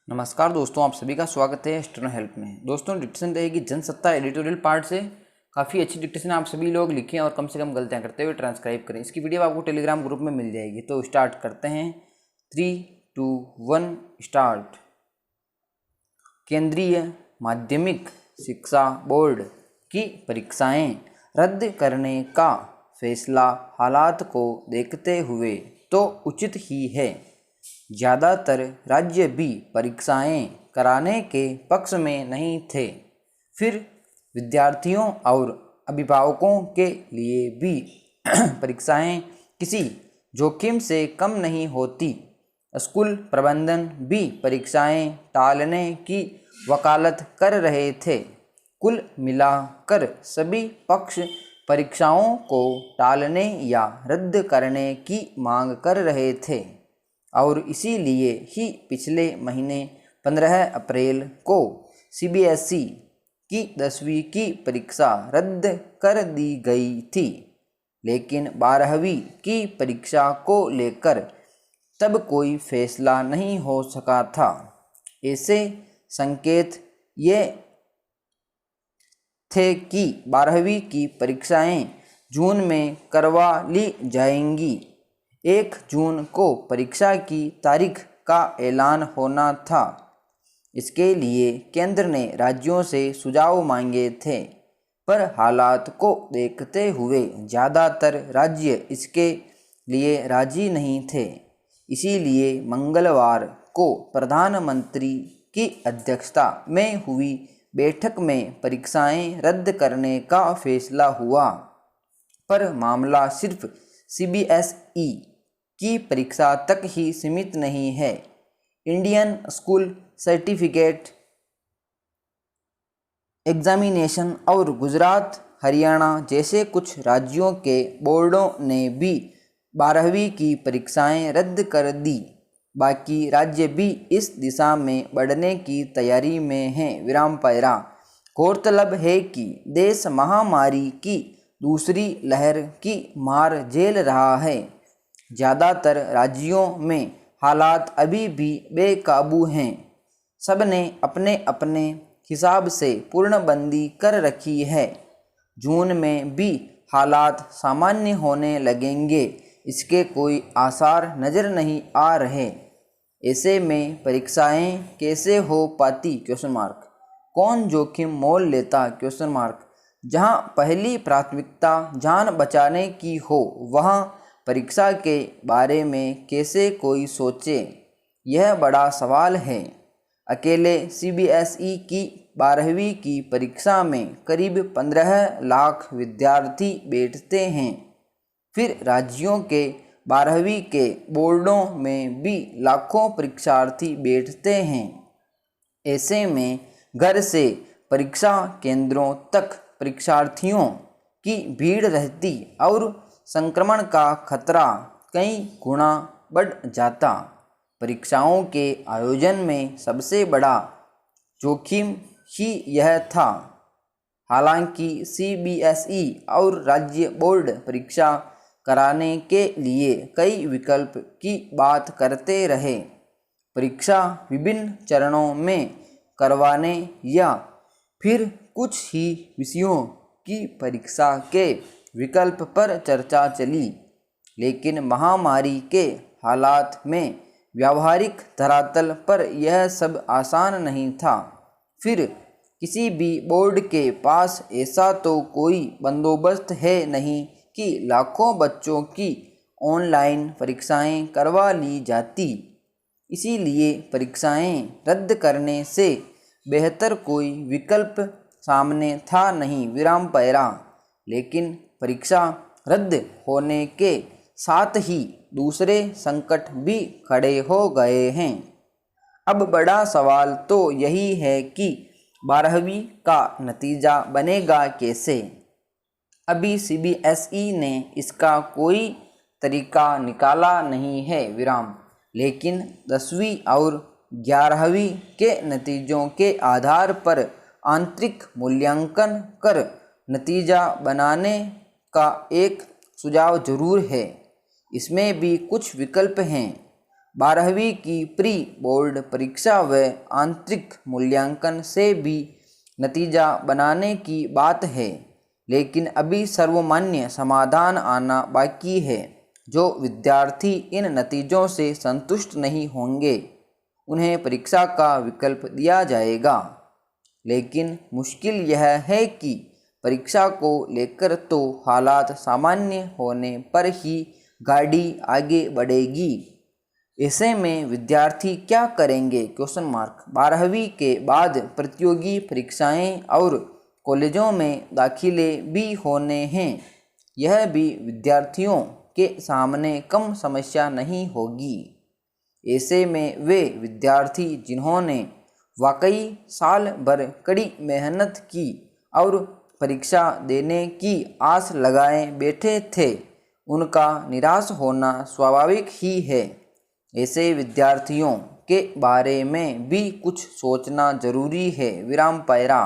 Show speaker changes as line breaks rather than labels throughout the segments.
नमस्कार दोस्तों, आप सभी का स्वागत है स्टूडेंट हेल्प में। दोस्तों, डिक्टेशन रहेगी जनसत्ता एडिटोरियल पार्ट से। काफ़ी अच्छी डिक्टेशन आप सभी लोग लिखें और कम से कम गलतियां करते हुए ट्रांसक्राइब करें। इसकी वीडियो आपको टेलीग्राम ग्रुप में मिल जाएगी। तो स्टार्ट करते हैं। 3, 2, 1 स्टार्ट। केंद्रीय माध्यमिक शिक्षा बोर्ड की परीक्षाएं रद्द करने का फैसला हालात को देखते हुए तो उचित ही है। ज़्यादातर राज्य भी परीक्षाएं कराने के पक्ष में नहीं थे। फिर विद्यार्थियों और अभिभावकों के लिए भी परीक्षाएं किसी जोखिम से कम नहीं होती। स्कूल प्रबंधन भी परीक्षाएं टालने की वकालत कर रहे थे। कुल मिलाकर सभी पक्ष परीक्षाओं को टालने या रद्द करने की मांग कर रहे थे और इसीलिए ही पिछले महीने 15 अप्रैल को सीबीएसई की 10वीं की परीक्षा रद्द कर दी गई थी। लेकिन 12वीं की परीक्षा को लेकर तब कोई फैसला नहीं हो सका था। ऐसे संकेत ये थे कि 12वीं की परीक्षाएं जून में करवा ली जाएंगी। 1 जून को परीक्षा की तारीख का ऐलान होना था। इसके लिए केंद्र ने राज्यों से सुझाव मांगे थे, पर हालात को देखते हुए ज़्यादातर राज्य इसके लिए राजी नहीं थे। इसीलिए मंगलवार को प्रधानमंत्री की अध्यक्षता में हुई बैठक में परीक्षाएं रद्द करने का फैसला हुआ। पर मामला सिर्फ सीबीएसई की परीक्षा तक ही सीमित नहीं है। इंडियन स्कूल सर्टिफिकेट एग्जामिनेशन और गुजरात, हरियाणा जैसे कुछ राज्यों के बोर्डों ने भी 12वीं की परीक्षाएं रद्द कर दी। बाकी राज्य भी इस दिशा में बढ़ने की तैयारी में हैं। गौरतलब है कि देश महामारी की दूसरी लहर की मार झेल रहा है। ज़्यादातर राज्यों में हालात अभी भी बेकाबू हैं। सब ने अपने अपने हिसाब से पूर्णबंदी कर रखी है। जून में भी हालात सामान्य होने लगेंगे, इसके कोई आसार नज़र नहीं आ रहे। ऐसे में परीक्षाएं कैसे हो पाती? कौन जोखिम मोल लेता? जहां पहली प्राथमिकता जान बचाने की हो, वहां परीक्षा के बारे में कैसे कोई सोचे? यह बड़ा सवाल है। अकेले सीबीएसई की 12वीं की परीक्षा में करीब 15 लाख विद्यार्थी बैठते हैं। फिर राज्यों के 12वीं के बोर्डों में भी लाखों परीक्षार्थी बैठते हैं। ऐसे में घर से परीक्षा केंद्रों तक परीक्षार्थियों की भीड़ रहती और संक्रमण का खतरा कई गुना बढ़ जाता। परीक्षाओं के आयोजन में सबसे बड़ा जोखिम ही यह था। हालांकि सीबीएसई और राज्य बोर्ड परीक्षा कराने के लिए कई विकल्प की बात करते रहे। परीक्षा विभिन्न चरणों में करवाने या फिर कुछ ही विषयों की परीक्षा के विकल्प पर चर्चा चली। लेकिन महामारी के हालात में व्यावहारिक धरातल पर यह सब आसान नहीं था। फिर किसी भी बोर्ड के पास ऐसा तो कोई बंदोबस्त है नहीं कि लाखों बच्चों की ऑनलाइन परीक्षाएं करवा ली जाती। इसीलिए परीक्षाएं रद्द करने से बेहतर कोई विकल्प सामने था नहीं। लेकिन परीक्षा रद्द होने के साथ ही दूसरे संकट भी खड़े हो गए हैं। अब बड़ा सवाल तो यही है कि 12वीं का नतीजा बनेगा कैसे? अभी सीबीएसई ने इसका कोई तरीका निकाला नहीं है। लेकिन 10वीं और 11वीं के नतीजों के आधार पर आंतरिक मूल्यांकन कर नतीजा बनाने का एक सुझाव जरूर है। इसमें भी कुछ विकल्प हैं। 12वीं की प्री बोर्ड परीक्षा व आंतरिक मूल्यांकन से भी नतीजा बनाने की बात है, लेकिन अभी सर्वमान्य समाधान आना बाकी है। जो विद्यार्थी इन नतीजों से संतुष्ट नहीं होंगे उन्हें परीक्षा का विकल्प दिया जाएगा। लेकिन मुश्किल यह है कि परीक्षा को लेकर तो हालात सामान्य होने पर ही गाड़ी आगे बढ़ेगी। ऐसे में विद्यार्थी क्या करेंगे? 12वीं के बाद प्रतियोगी परीक्षाएं और कॉलेजों में दाखिले भी होने हैं। यह भी विद्यार्थियों के सामने कम समस्या नहीं होगी। ऐसे में वे विद्यार्थी जिन्होंने वाकई साल भर कड़ी मेहनत की और परीक्षा देने की आस लगाए बैठे थे, उनका निराश होना स्वाभाविक ही है। ऐसे विद्यार्थियों के बारे में भी कुछ सोचना जरूरी है। विराम पैरा।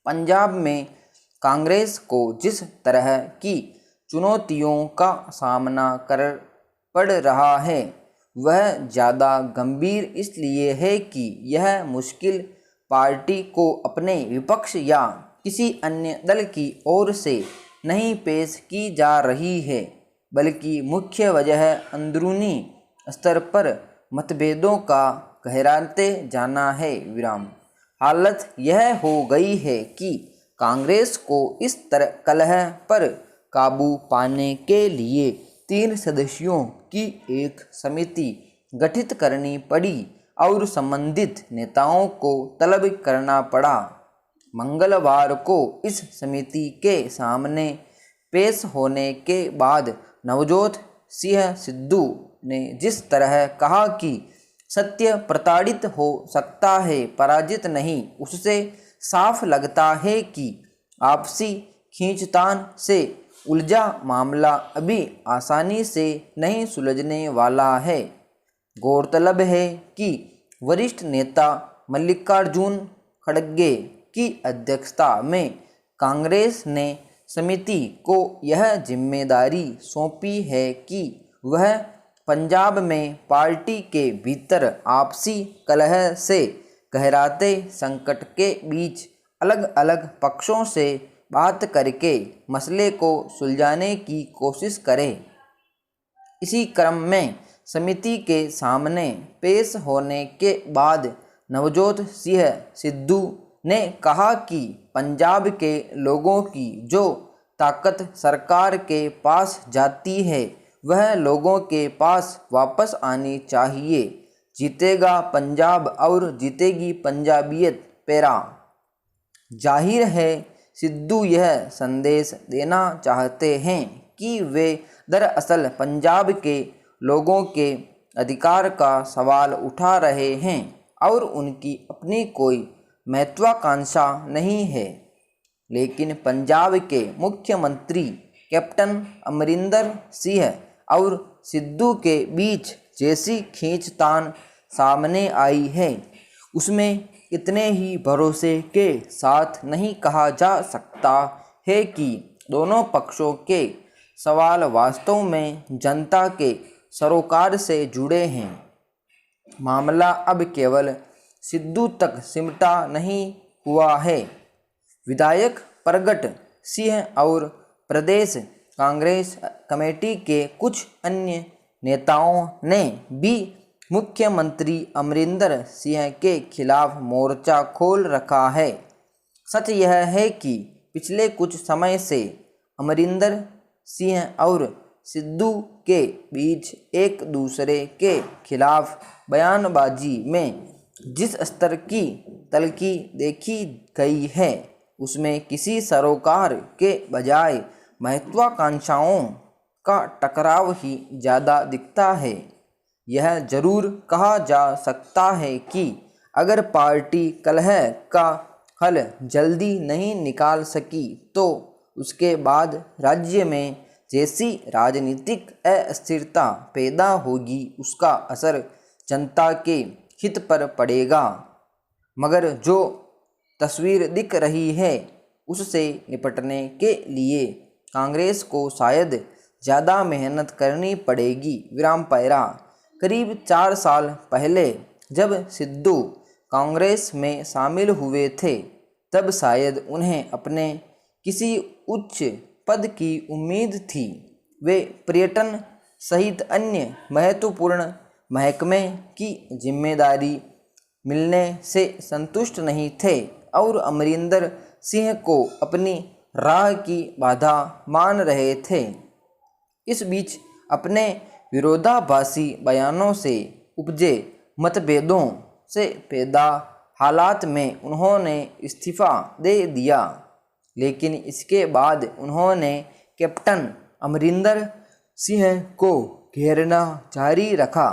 पंजाब में कांग्रेस को जिस तरह की चुनौतियों का सामना कर पड़ रहा है वह ज़्यादा गंभीर इसलिए है कि यह मुश्किल पार्टी को अपने विपक्ष या किसी अन्य दल की ओर से नहीं पेश की जा रही है, बल्कि मुख्य वजह अंदरूनी स्तर पर मतभेदों का गहराते जाना है। विराम। हालत यह हो गई है कि कांग्रेस को इस तरह कलह पर काबू पाने के लिए 3 सदस्यों की एक समिति गठित करनी पड़ी और संबंधित नेताओं को तलब करना पड़ा। मंगलवार को इस समिति के सामने पेश होने के बाद नवजोत सिंह सिद्धू ने जिस तरह कहा कि सत्य प्रताड़ित हो सकता है, पराजित नहीं, उससे साफ लगता है कि आपसी खींचतान से उलझा मामला अभी आसानी से नहीं सुलझने वाला है। गौरतलब है कि वरिष्ठ नेता मल्लिकार्जुन खड़गे की अध्यक्षता में कांग्रेस ने समिति को यह जिम्मेदारी सौंपी है कि वह पंजाब में पार्टी के भीतर आपसी कलह से गहराते संकट के बीच अलग अलग पक्षों से बात करके मसले को सुलझाने की कोशिश करे। इसी क्रम में समिति के सामने पेश होने के बाद नवजोत सिंह सिद्धू ने कहा कि पंजाब के लोगों की जो ताकत सरकार के पास जाती है वह लोगों के पास वापस आनी चाहिए। जीतेगा पंजाब और जीतेगी पंजाबियत। पैरा। जाहिर है सिद्धू यह संदेश देना चाहते हैं कि वे दरअसल पंजाब के लोगों के अधिकार का सवाल उठा रहे हैं और उनकी अपनी कोई महत्वाकांक्षा नहीं है। लेकिन पंजाब के मुख्यमंत्री कैप्टन अमरिंदर सिंह और सिद्धू के बीच जैसी खींचतान सामने आई है उसमें इतने ही भरोसे के साथ नहीं कहा जा सकता है कि दोनों पक्षों के सवाल वास्तव में जनता के सरोकार से जुड़े हैं। मामला अब केवल सिद्धू तक सिमटा नहीं हुआ है। विधायक प्रगट सिंह और प्रदेश कांग्रेस कमेटी के कुछ अन्य नेताओं ने भी मुख्यमंत्री अमरिंदर सिंह के खिलाफ मोर्चा खोल रखा है। सच यह है कि पिछले कुछ समय से अमरिंदर सिंह और सिद्धू के बीच एक दूसरे के खिलाफ बयानबाजी में जिस स्तर की तल्खी देखी गई है उसमें किसी सरोकार के बजाय महत्वाकांक्षाओं का टकराव ही ज़्यादा दिखता है। यह जरूर कहा जा सकता है कि अगर पार्टी कलह का हल जल्दी नहीं निकाल सकी तो उसके बाद राज्य में जैसी राजनीतिक अस्थिरता पैदा होगी उसका असर जनता के हित पर पड़ेगा। मगर जो तस्वीर दिख रही है उससे निपटने के लिए कांग्रेस को शायद ज़्यादा मेहनत करनी पड़ेगी। विराम पैरा। करीब 4 साल पहले जब सिद्धू कांग्रेस में शामिल हुए थे तब शायद उन्हें अपने किसी उच्च पद की उम्मीद थी। वे पर्यटन सहित अन्य महत्वपूर्ण महकमे की जिम्मेदारी मिलने से संतुष्ट नहीं थे और अमरिंदर सिंह को अपनी राह की बाधा मान रहे थे। इस बीच अपने विरोधाभासी बयानों से उपजे मतभेदों से पैदा हालात में उन्होंने इस्तीफा दे दिया, लेकिन इसके बाद उन्होंने कैप्टन अमरिंदर सिंह को घेरना जारी रखा।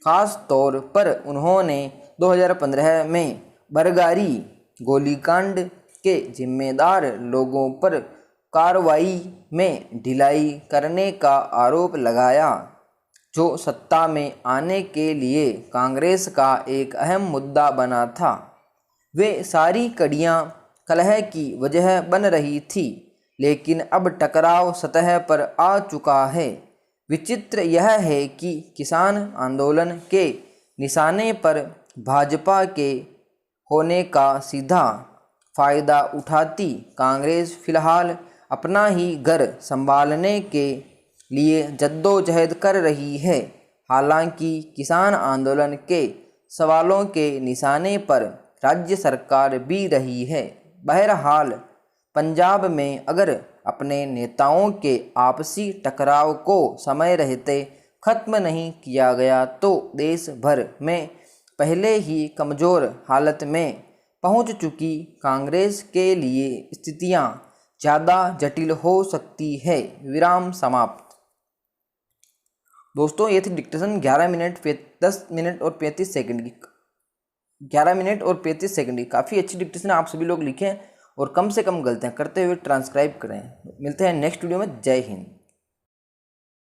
खास तौर पर उन्होंने 2015 में बरगारी गोलीकांड के जिम्मेदार लोगों पर कार्रवाई में ढिलाई करने का आरोप लगाया, जो सत्ता में आने के लिए कांग्रेस का एक अहम मुद्दा बना था। वे सारी कड़ियाँ कलह की वजह बन रही थी, लेकिन अब टकराव सतह पर आ चुका है। विचित्र यह है कि किसान आंदोलन के निशाने पर भाजपा के होने का सीधा फायदा उठाती कांग्रेस फिलहाल अपना ही घर संभालने के लिए जद्दोजहद कर रही है। हालांकि किसान आंदोलन के सवालों के निशाने पर राज्य सरकार भी रही है। बहरहाल पंजाब में अगर अपने नेताओं के आपसी टकराव को समय रहते खत्म नहीं किया गया तो देश भर में पहले ही कमज़ोर हालत में पहुंच चुकी कांग्रेस के लिए स्थितियां ज़्यादा जटिल हो सकती है। विराम समाप्त। दोस्तों, ये थी डिक्टेशन 11 मिनट 10 मिनट और 35 सेकंड की 11 मिनट और 35 सेकंड की काफ़ी अच्छी डिक्टेशन आप सभी लोग लिखें और कम से कम गलतियाँ करते हुए ट्रांसक्राइब करें। मिलते हैं नेक्स्ट वीडियो में। जय हिंद।